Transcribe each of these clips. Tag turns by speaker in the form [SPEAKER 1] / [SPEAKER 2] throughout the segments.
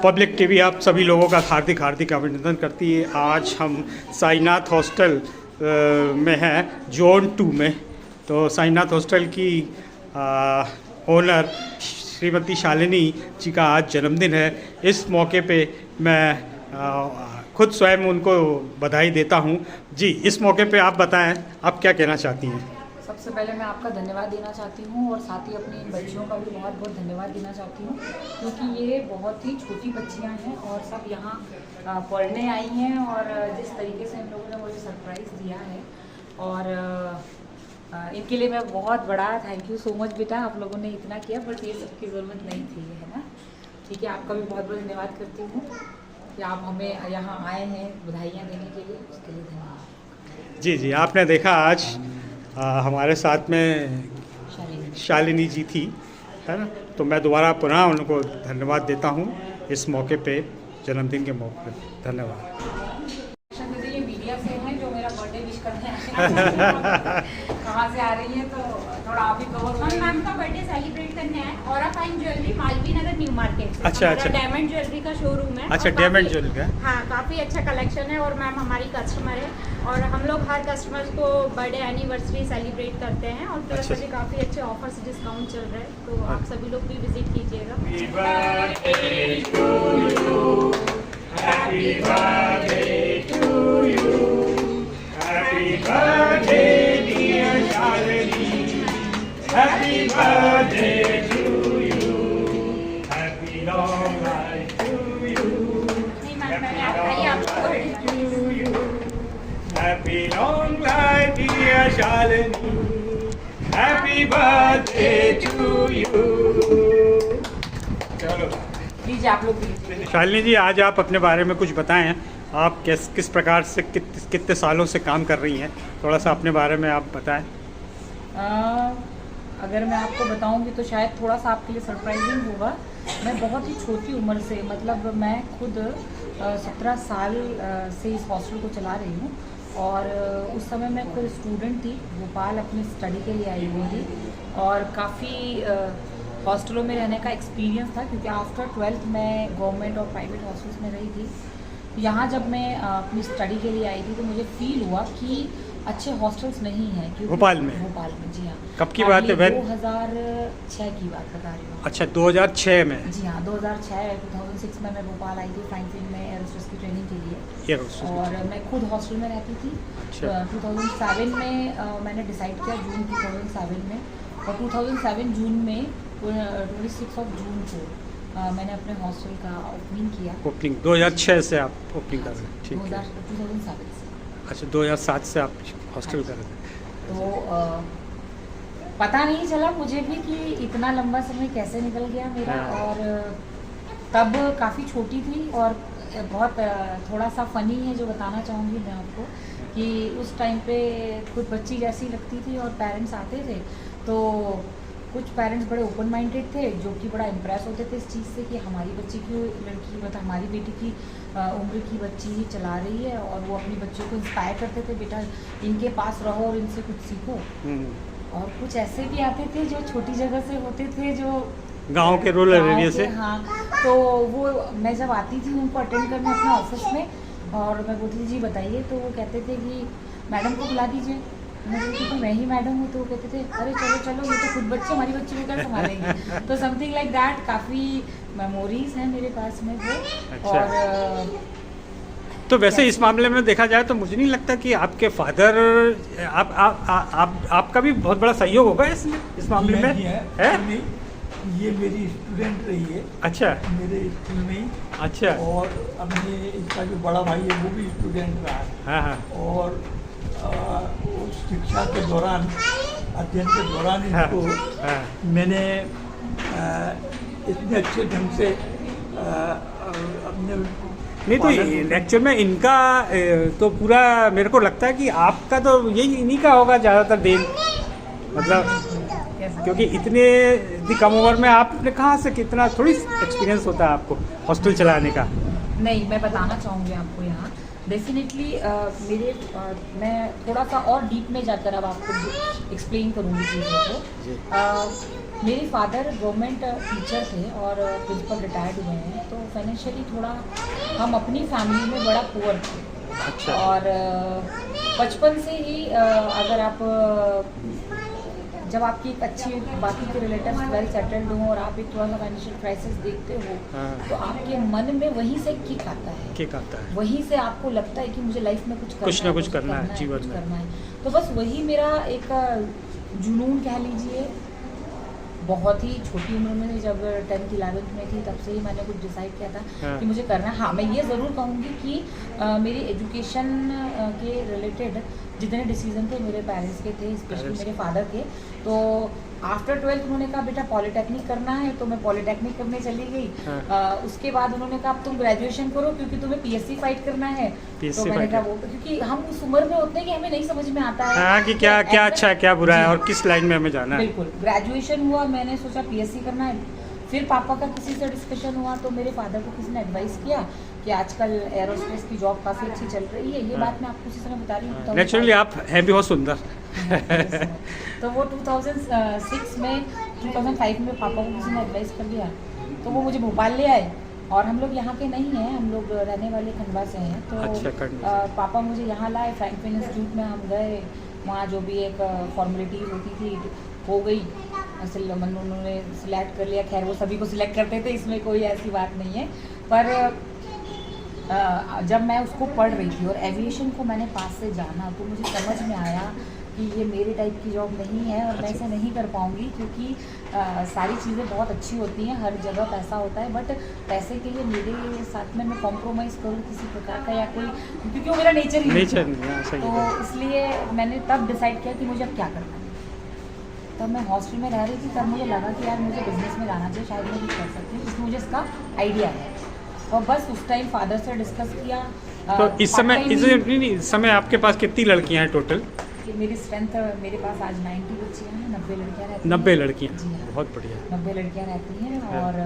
[SPEAKER 1] Public TV आप सभी लोगों का हार्दिक हार्दिक अभिनंदन करती है। आज हम साईनाथ हॉस्टल में हैं, जोन 2 में। तो साईनाथ हॉस्टल की ओनर श्रीमती शालिनी जी का आज जन्मदिन है। इस मौके पे मैं खुद स्वयं उनको बधाई देता हूं। जी, इस मौके पे आप बताएं, आप क्या कहना चाहती हैं?
[SPEAKER 2] सबसे पहले मैं आपका धन्यवाद देना चाहती हूँ और साथ ही अपनी बच्चियों का भी बहुत बहुत धन्यवाद देना चाहती हूँ, क्योंकि ये बहुत ही छोटी बच्चियाँ हैं और सब यहाँ पढ़ने आई हैं। और जिस तरीके से इन लोगों ने मुझे सरप्राइज़ दिया है और इनके लिए मैं बहुत बड़ा थैंक यू सो मच बेटा, आप लोगों ने इतना किया, बट ये सबकी ज़रूरत नहीं थी, है ना। ठीक है, आपका भी बहुत बहुत धन्यवाद करती हूँ कि आप हमें यहाँ आए हैं बधाइयाँ देने के लिए, उसके लिए धन्यवाद।
[SPEAKER 1] जी जी, आपने देखा आज हमारे साथ में शालिनी जी थी, है ना। तो मैं दोबारा पुनः उनको धन्यवाद देता हूँ इस मौके पे, जन्मदिन के मौके पे। धन्यवाद।
[SPEAKER 2] ये मीडिया से हैं जो मेरा बर्थडे विश करते हैं कहाँ से आ रही है, तो थोड़ा आप ही कवर।
[SPEAKER 3] हम मैम का बर्थडे सेलिब्रेट करने आए और fine jewellery Malviya Nagar new market से।
[SPEAKER 1] अच्छा अच्छा,
[SPEAKER 3] डायमंड ज्वेलरी का शोरूम है।
[SPEAKER 1] अच्छा, डायमंड ज्वेलरी का।
[SPEAKER 3] हाँ, काफ़ी अच्छा कलेक्शन है और मैम हमारी कस्टमर है और हम लोग हर कस्टमर को बर्थडे एनिवर्सरी सेलिब्रेट करते हैं और प्लस अभी काफ़ी अच्छे ऑफर्स डिस्काउंट चल रहे हैं, तो आप सभी लोग भी विजिट कीजिएगा।
[SPEAKER 1] Happy birthday to you. Happy birthday, dear Shalini. Happy birthday to you. Happy long life to you. To you. Happy long life, dear Shalini. Happy birthday to you. चलो
[SPEAKER 2] लीजिए आप लोग लीजिए।
[SPEAKER 1] शालिनी जी, आज आप अपने बारे में कुछ बताएं। आप किस प्रकार से कितने सालों से काम कर रही हैं, थोड़ा सा अपने बारे में आप बताएं।
[SPEAKER 2] अगर मैं आपको बताऊंगी तो शायद थोड़ा सा आपके लिए सरप्राइजिंग होगा। मैं बहुत ही छोटी उम्र से, मतलब मैं खुद 17 साल से इस हॉस्टल को चला रही हूँ और उस समय मैं खुद स्टूडेंट थी, भोपाल अपनी स्टडी के लिए आई हुई थी और काफ़ी हॉस्टलों में रहने का एक्सपीरियंस था, क्योंकि आफ्टर 12th मैं गवर्नमेंट और प्राइवेट हॉस्टल्स में रही थी। यहाँ जब मैं अपनी स्टडी के लिए आई थी तो मुझे फील हुआ कि अच्छे हॉस्टल्स नहीं हैं, क्योंकि
[SPEAKER 1] भोपाल में।
[SPEAKER 2] जी हाँ।
[SPEAKER 1] कब की बात है?
[SPEAKER 2] 2006 की बात बता रही हूँ।
[SPEAKER 1] अच्छा, 2006 में।
[SPEAKER 2] जी हाँ, 2006 में मैं भोपाल आई थी फ्रैंकलिन में एयरोस्पेस की ट्रेनिंग के लिए और मैं खुद हॉस्टल में रहती थी।
[SPEAKER 1] अच्छा।
[SPEAKER 2] 2007 में मैंने डिसाइड किया, जून 2007 में, और 2007 जून में 26 जून को मैंने अपने हॉस्टल का ओपनिंग किया।
[SPEAKER 1] ओपनिंग 2006 से आप ओपनिंग कर रहे हैं? ठीक है।
[SPEAKER 2] 2007 से।
[SPEAKER 1] अच्छा, 2007 से आप हॉस्टल कर रहे थे।
[SPEAKER 2] तो पता नहीं चला मुझे भी कि इतना लंबा समय कैसे निकल गया मेरा। और तब काफ़ी छोटी थी और बहुत थोड़ा सा फ़नी है जो बताना चाहूँगी मैं आपको, कि उस टाइम पे खुद बच्ची जैसी लगती थी और पेरेंट्स आते थे तो कुछ पेरेंट्स बड़े ओपन माइंडेड थे जो कि बड़ा इम्प्रेस होते थे इस चीज़ से कि हमारी बच्ची की लड़की, मतलब हमारी बेटी की उम्र की बच्ची ही चला रही है, और वो अपनी बच्चों को इंस्पायर करते थे, बेटा इनके पास रहो और इनसे कुछ सीखो। और कुछ ऐसे भी आते थे जो छोटी जगह से होते थे, जो
[SPEAKER 1] गांव के रूरल एरिया से।
[SPEAKER 2] हाँ, तो वो मैं जब आती थी उनको अटेंड करने अपने ऑफिस में और मैं बोलती थी जी बताइए, तो वो कहते थे कि मैडम को बुला दीजिए। मैं बोलती तो मैं ही मैडम हूँ, तो वो कहते थे अरे चलो चलो, ये तो खुद बच्चे हमारी बच्ची को क्या संभालेंगे। तो समथिंग लाइक दैट, काफ़ी मेमोरीज हैं मेरे पास में वो।
[SPEAKER 1] अच्छा।
[SPEAKER 2] और
[SPEAKER 1] तो वैसे इस मामले में देखा जाए तो मुझे नहीं लगता कि आपके फादर, आपका भी बहुत बड़ा सहयोग होगा इसमें, इस मामले में है?
[SPEAKER 4] ये मेरी स्टूडेंट रही है।
[SPEAKER 1] अच्छा।
[SPEAKER 4] मेरे स्कूल में ही।
[SPEAKER 1] अच्छा।
[SPEAKER 4] और अपने इसका जो बड़ा भाई है वो भी स्टूडेंट रहा है।
[SPEAKER 1] हाँ हाँ।
[SPEAKER 4] और उस शिक्षा के दौरान, अध्ययन के दौरान इसको मैंने इतने अच्छे ढंग से अपने
[SPEAKER 1] नहीं, तो एक्चुअल में इनका तो पूरा मेरे को लगता है कि आपका तो यही इन्हीं का होगा ज़्यादातर देन, मतलब क्योंकि इतनी कम उम्र में आपने कहाँ से, कितना थोड़ी एक्सपीरियंस होता है आपको हॉस्टल चलाने का।
[SPEAKER 2] नहीं, मैं बताना चाहूँगी आपको यहाँ डेफिनेटली मैं थोड़ा सा और डीप में जाकर अब आपको एक्सप्लेन करूँगी चीज़ों को। मेरे फादर गवर्नमेंट टीचर थे और प्रिंसिपल रिटायर्ड हुए हैं, तो फाइनेंशियली थोड़ा हम अपनी फैमिली में बड़ा पुअर थे।
[SPEAKER 1] अच्छा।
[SPEAKER 2] और बचपन से ही अगर आप जब आपकी एक अच्छी बाकी के रिलेटिव्स वेल सेटल्ड हों और आप एक थोड़ा सा फाइनेंशियल क्राइसिस देखते हो,
[SPEAKER 1] हाँ।
[SPEAKER 2] तो आपके मन में वहीं से किक आता है,
[SPEAKER 1] किक आता है,
[SPEAKER 2] वहीं से आपको लगता है कि मुझे लाइफ में कुछ
[SPEAKER 1] ना कुछ करना है जीवन
[SPEAKER 2] कुछ
[SPEAKER 1] में।
[SPEAKER 2] करना है। तो बस वही मेरा एक जुनून कह लीजिए। बहुत ही छोटी उम्र में जब 10th 11th में थी, तब से ही मैंने कुछ डिसाइड किया था
[SPEAKER 1] हाँ।
[SPEAKER 2] कि मुझे करना है। हाँ, मैं ये ज़रूर कहूँगी कि मेरी एजुकेशन के रिलेटेड जितने डिसीजन थे मेरे पेरेंट्स के थे, स्पेशली मेरे फादर के। तो आफ्टर 12th उन्होंने कहा बेटा पॉलिटेक्निक करना है, तो मैं पॉलिटेक्निक करने चली गई।
[SPEAKER 1] हाँ।
[SPEAKER 2] उसके बाद उन्होंने कहा अब तुम ग्रेजुएशन करो क्योंकि तुम्हें पीएससी फाइट करना है।
[SPEAKER 1] PSC
[SPEAKER 2] तो मैंने
[SPEAKER 1] फाइट
[SPEAKER 2] कहा वो, क्योंकि हम उस उम्र में होते हैं कि हमें नहीं समझ में आता है
[SPEAKER 1] हाँ कि क्या क्या अच्छा है क्या बुरा है
[SPEAKER 2] जी।
[SPEAKER 1] और किस लाइन में हमें जाना है।
[SPEAKER 2] बिल्कुल। ग्रेजुएशन हुआ, मैंने सोचा पीएससी करना है। फिर पापा का किसी से डिस्कशन हुआ, तो मेरे फादर को किसी ने एडवाइस किया कि आजकल एरोस्पेस की जॉब काफ़ी अच्छी चल रही है। ये
[SPEAKER 1] हाँ।
[SPEAKER 2] बात मैं आपको उसी समय बता रही हूँ।
[SPEAKER 1] नेचुरली आप हैं भी बहुत सुंदर।
[SPEAKER 2] तो वो 2006 में 2005 में पापा को किसी ने एडवाइस कर दिया, तो वो मुझे भोपाल ले आए। और हम लोग यहाँ के नहीं हैं, हम लोग रहने वाले खंडवा से हैं। तो
[SPEAKER 1] अच्छा, खंडवा
[SPEAKER 2] पापा मुझे यहाँ लाए, फ्रैंकलिन इंस्टीट्यूट में हम गए। वहाँ जो भी एक फॉर्मेलिटीज होती थी हो गई, उन्होंने सिलेक्ट कर लिया। खैर वो सभी को सिलेक्ट करते थे, इसमें कोई ऐसी बात नहीं है। पर जब मैं उसको पढ़ रही थी और एविएशन को मैंने पास से जाना, तो मुझे समझ में आया कि ये मेरे टाइप की जॉब नहीं है और मैं इसे नहीं कर पाऊँगी। क्योंकि सारी चीज़ें बहुत अच्छी होती हैं, हर जगह पैसा होता है, बट पैसे के लिए मेरे साथ में मैं कॉम्प्रोमाइज़ करूँ किसी प्रकार का या कोई, क्योंकि वो मेरा नेचर ही
[SPEAKER 1] नेचर
[SPEAKER 2] नहीं
[SPEAKER 1] नहीं है, सही
[SPEAKER 2] तो
[SPEAKER 1] है।
[SPEAKER 2] इसलिए मैंने तब डिसाइड किया कि मुझे अब क्या करना है। तब मैं हॉस्टल में रह रही थी, तब मुझे लगा कि यार मुझे बिजनेस में जाना चाहिए, शायद मैं कुछ कर सकती हूँ, इसलिए मुझे इसका आइडिया है। और बस उस टाइम फादर से डिस्कस किया।
[SPEAKER 1] तो इस समय आपके पास कितनी लड़कियां हैं टोटल?
[SPEAKER 2] कि मेरी स्ट्रेंथ, मेरे पास आज 90 बच्चियाँ हैं, 90 लड़कियाँ रहती हैं।
[SPEAKER 1] 90 लड़कियां,
[SPEAKER 2] जी हाँ।
[SPEAKER 1] बहुत बढ़िया।
[SPEAKER 2] 90 लड़कियाँ रहती हैं।
[SPEAKER 1] हाँ।
[SPEAKER 2] और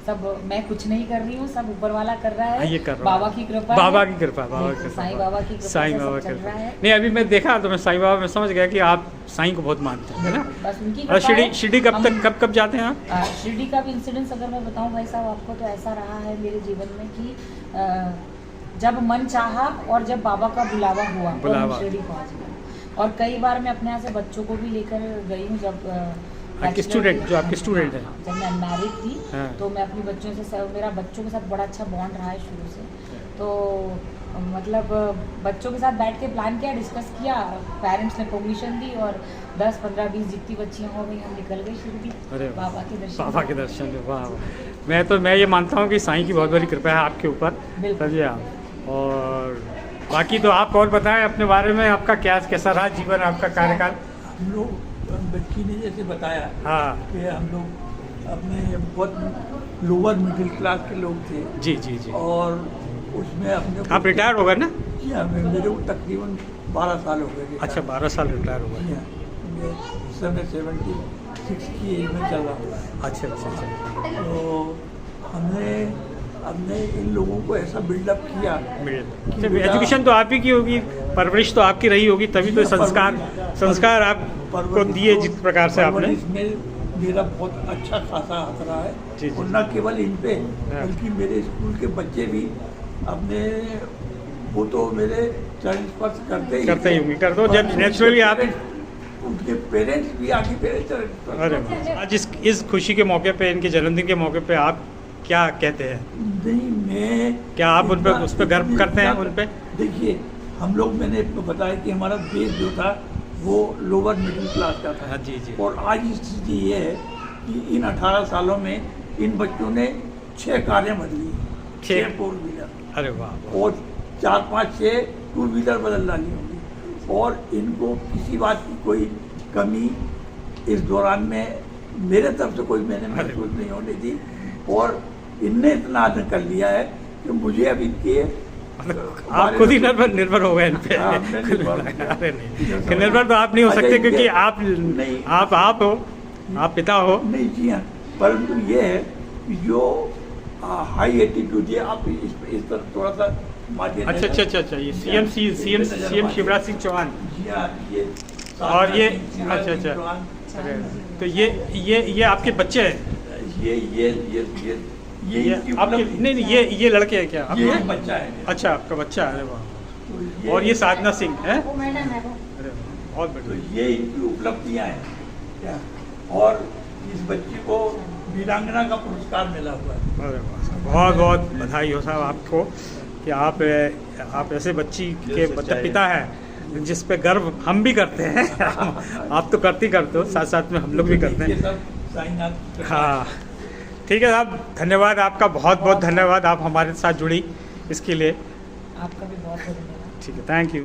[SPEAKER 2] सब, मैं कुछ नहीं कर रही हूँ, सब ऊपर वाला कर रहा है।
[SPEAKER 1] ये कर रहा
[SPEAKER 2] बाबा
[SPEAKER 1] है।
[SPEAKER 2] की कृपा,
[SPEAKER 1] बाबा की कृपा, बाबा की कृपा,
[SPEAKER 2] साईं बाबा की कृपा,
[SPEAKER 1] साईं
[SPEAKER 2] से
[SPEAKER 1] बाबा
[SPEAKER 2] सब
[SPEAKER 1] की
[SPEAKER 2] चल रहा है।
[SPEAKER 1] नहीं, अभी मैं देखा तो मैं साईं बाबा में समझ गया कि आप साईं को बहुत मानते हैं, है ना?
[SPEAKER 2] बस उनकी
[SPEAKER 1] और
[SPEAKER 2] कृपा है।
[SPEAKER 1] शिरडी कब जाते हैं आप?
[SPEAKER 2] शिरडी का भी इंसिडेंस अगर मैं बताऊं भाई साहब आपको, तो ऐसा रहा है मेरे जीवन में कि जब मन चाहा और जब बाबा का बुलावा हुआ तो हम शिरडी पहुंच गए। और कई बार मैं अपने यहाँ से बच्चों को भी लेकर गई हूँ। जब
[SPEAKER 1] आपके स्टूडेंट, जो आपके स्टूडेंट हैं,
[SPEAKER 2] जब मैं मैरिड थी,
[SPEAKER 1] हाँ।
[SPEAKER 2] तो मैं अपनी बच्चों से, मेरा बच्चों के साथ बड़ा अच्छा बॉन्ड रहा है शुरू से। तो मतलब बच्चों के साथ बैठ के प्लान किया, डिस्कस किया, पेरेंट्स ने परमिशन दी और 10 15 20 जितनी बच्चियाँ हो गई, हम निकल गए शिरडी बाबा के दर्शन।
[SPEAKER 1] बाबा के दर्शन, वाह। मैं ये मानता हूँ कि साईं की बहुत बड़ी कृपा है आपके ऊपर, समझे आप। और बाकी तो आप और बताएं अपने बारे में, आपका कैसा रहा जीवन, आपका कार्यकाल?
[SPEAKER 4] हम लोग, बच्ची ने जैसे बताया
[SPEAKER 1] हाँ
[SPEAKER 4] कि हम लोग अपने बहुत लोअर मिडिल क्लास के लोग थे।
[SPEAKER 1] जी जी जी।
[SPEAKER 4] और उसमें अपने
[SPEAKER 1] आप रिटायर हो गए ना?
[SPEAKER 4] जी हाँ, मेरे को तकरीबन 12 साल हो गए।
[SPEAKER 1] अच्छा, 12 साल रिटायर हो
[SPEAKER 4] जी
[SPEAKER 1] गए।
[SPEAKER 4] हाँ, इस समय 76 की एज में चल रहा हूँ।
[SPEAKER 1] अच्छा अच्छा अच्छा।
[SPEAKER 4] तो हमने इन लोगों को ऐसा बिल्डअप किया।
[SPEAKER 1] एजुकेशन तो आप ही की होगी, परवरिश तो आपकी रही होगी, तभी तो संस्कार आपको दिए जिस प्रकार से आपने।
[SPEAKER 4] इसमें मेरा बहुत अच्छा खासा हाथ रहा है।
[SPEAKER 1] जी, जी।
[SPEAKER 4] और न केवल इन पे,
[SPEAKER 1] हाँ।
[SPEAKER 4] बल्कि मेरे स्कूल के बच्चे भी अपने, वो तो मेरे चरण स्पर्श करते
[SPEAKER 1] ही होंगे, कर दो जब नेचुरली आप,
[SPEAKER 4] उनके पेरेंट्स भी आगे मेरे चरण स्पर्श।
[SPEAKER 1] अरे वाह। आज इस खुशी के मौके पे, इनके जन्मदिन के मौके पे आप क्या कहते हैं?
[SPEAKER 4] नहीं, मैं
[SPEAKER 1] क्या आप उस पर गर्व करते हैं? उन पे
[SPEAKER 4] देखिए, हम लोग, मैंने बताया कि हमारा बेस जो था वो लोअर मिडिल क्लास का था।
[SPEAKER 1] हाँ, जी जी।
[SPEAKER 4] और आज स्थिति ये है कि इन 18 सालों में इन बच्चों ने 6 कारें बदली, 6 4 व्हीलर।
[SPEAKER 1] अरे वाह।
[SPEAKER 4] और 4 5 6 2 व्हीलर बदल डाली होंगी। और इनको किसी बात की कोई कमी इस दौरान में मेरे तरफ से कोई मैंने महसूस नहीं होने दी। और इनने इतना आदर कर लिया है कि मुझे अब इनके,
[SPEAKER 1] आप खुद ही निर्भर हो गए इन पे। अरे नहीं, निर्भर तो आप नहीं हो सकते, क्योंकि आप हो, आप पिता हो।
[SPEAKER 4] नहीं, जी हाँ, परंतु ये है कि जो हाई एटीट्यूड है, आप इस पर थोड़ा सा माध्यम।
[SPEAKER 1] अच्छा अच्छा अच्छा अच्छा। ये सीएम शिवराज सिंह चौहान।
[SPEAKER 4] जी हाँ, ये
[SPEAKER 1] और ये अच्छा अच्छा अरे तो ये आपके बच्चे हैं?
[SPEAKER 4] ये इनकी
[SPEAKER 1] आपके
[SPEAKER 4] उपलब्धि।
[SPEAKER 1] नहीं ये लड़के हैं क्या
[SPEAKER 4] ये
[SPEAKER 1] आपके?
[SPEAKER 4] एक बच्चा है मेरा।
[SPEAKER 1] अच्छा आपका बच्चा है, अरे वाह।
[SPEAKER 4] तो
[SPEAKER 1] और ये साधना सिंह है,
[SPEAKER 2] वो मैडम है वो।
[SPEAKER 1] अरे वाह, बहुत
[SPEAKER 4] तो
[SPEAKER 1] बढ़िया।
[SPEAKER 4] ये इनकी उपलब्धियां हैं क्या। और इस बच्ची को वीरांगना का पुरस्कार मिला हुआ है।
[SPEAKER 1] अरे वाह साहब, बहुत बहुत बधाई हो साहब आपको कि आप ऐसे बच्ची के पिता हैं जिस पे गर्व हम भी करते हैं। आप तो करते ही करते हो, साथ साथ में हम लोग भी करते
[SPEAKER 4] ये
[SPEAKER 1] हैं।
[SPEAKER 4] सब साईनाथ की कृपा है।
[SPEAKER 1] हाँ ठीक है साहब, धन्यवाद आपका, बहुत बहुत धन्यवाद, आप हमारे साथ जुड़ी इसके लिए।
[SPEAKER 2] आपका भी बहुत बहुत धन्यवाद।
[SPEAKER 1] ठीक है, थैंक यू।